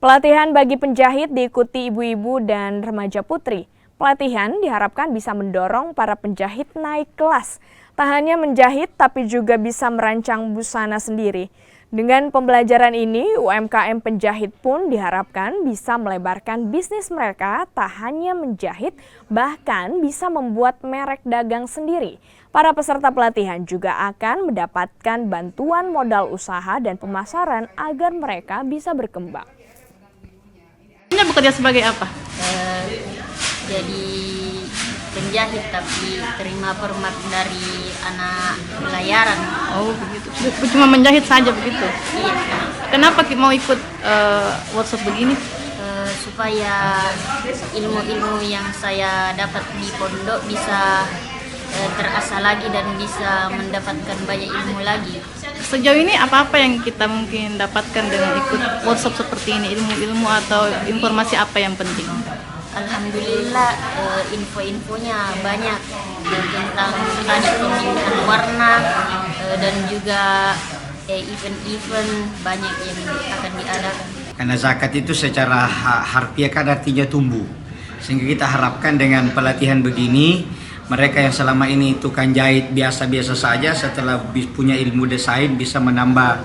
Pelatihan bagi penjahit diikuti ibu-ibu dan remaja putri. Pelatihan diharapkan bisa mendorong para penjahit naik kelas. Tak hanya menjahit, tapi juga bisa merancang busana sendiri. Dengan pembelajaran ini, UMKM penjahit pun diharapkan bisa melebarkan bisnis mereka, tak hanya menjahit, bahkan bisa membuat merek dagang sendiri. Para peserta pelatihan juga akan mendapatkan bantuan modal usaha dan pemasaran agar mereka bisa berkembang. Anda bekerja sebagai apa? Jadi penjahit, tapi terima format dari anak pelayaran. Oh begitu. Cuma menjahit saja begitu. Iya, Kenapa mau ikut workshop begini? supaya ilmu-ilmu yang saya dapat di pondok bisa terasa lagi dan bisa mendapatkan banyak ilmu lagi. Sejauh ini apa-apa yang kita mungkin dapatkan dengan ikut workshop seperti ini? Ilmu-ilmu atau informasi apa yang penting? Alhamdulillah, info-infonya banyak tentang tadi pemilihan warna dan juga event-event banyak yang akan diadakan. Karena zakat itu secara harfiah kan artinya tumbuh. Sehingga kita harapkan dengan pelatihan begini, mereka yang selama ini tukang jahit biasa-biasa saja, setelah punya ilmu desain bisa menambah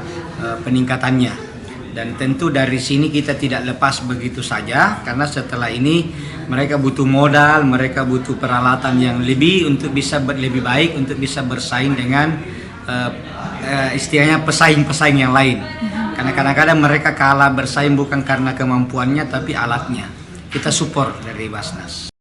peningkatannya. Dan tentu dari sini kita tidak lepas begitu saja, karena setelah ini mereka butuh modal, mereka butuh peralatan yang lebih untuk bisa lebih baik, untuk bisa bersaing dengan istilahnya pesaing-pesaing yang lain. Karena kadang-kadang mereka kalah bersaing bukan karena kemampuannya, tapi alatnya. Kita support dari Basnas.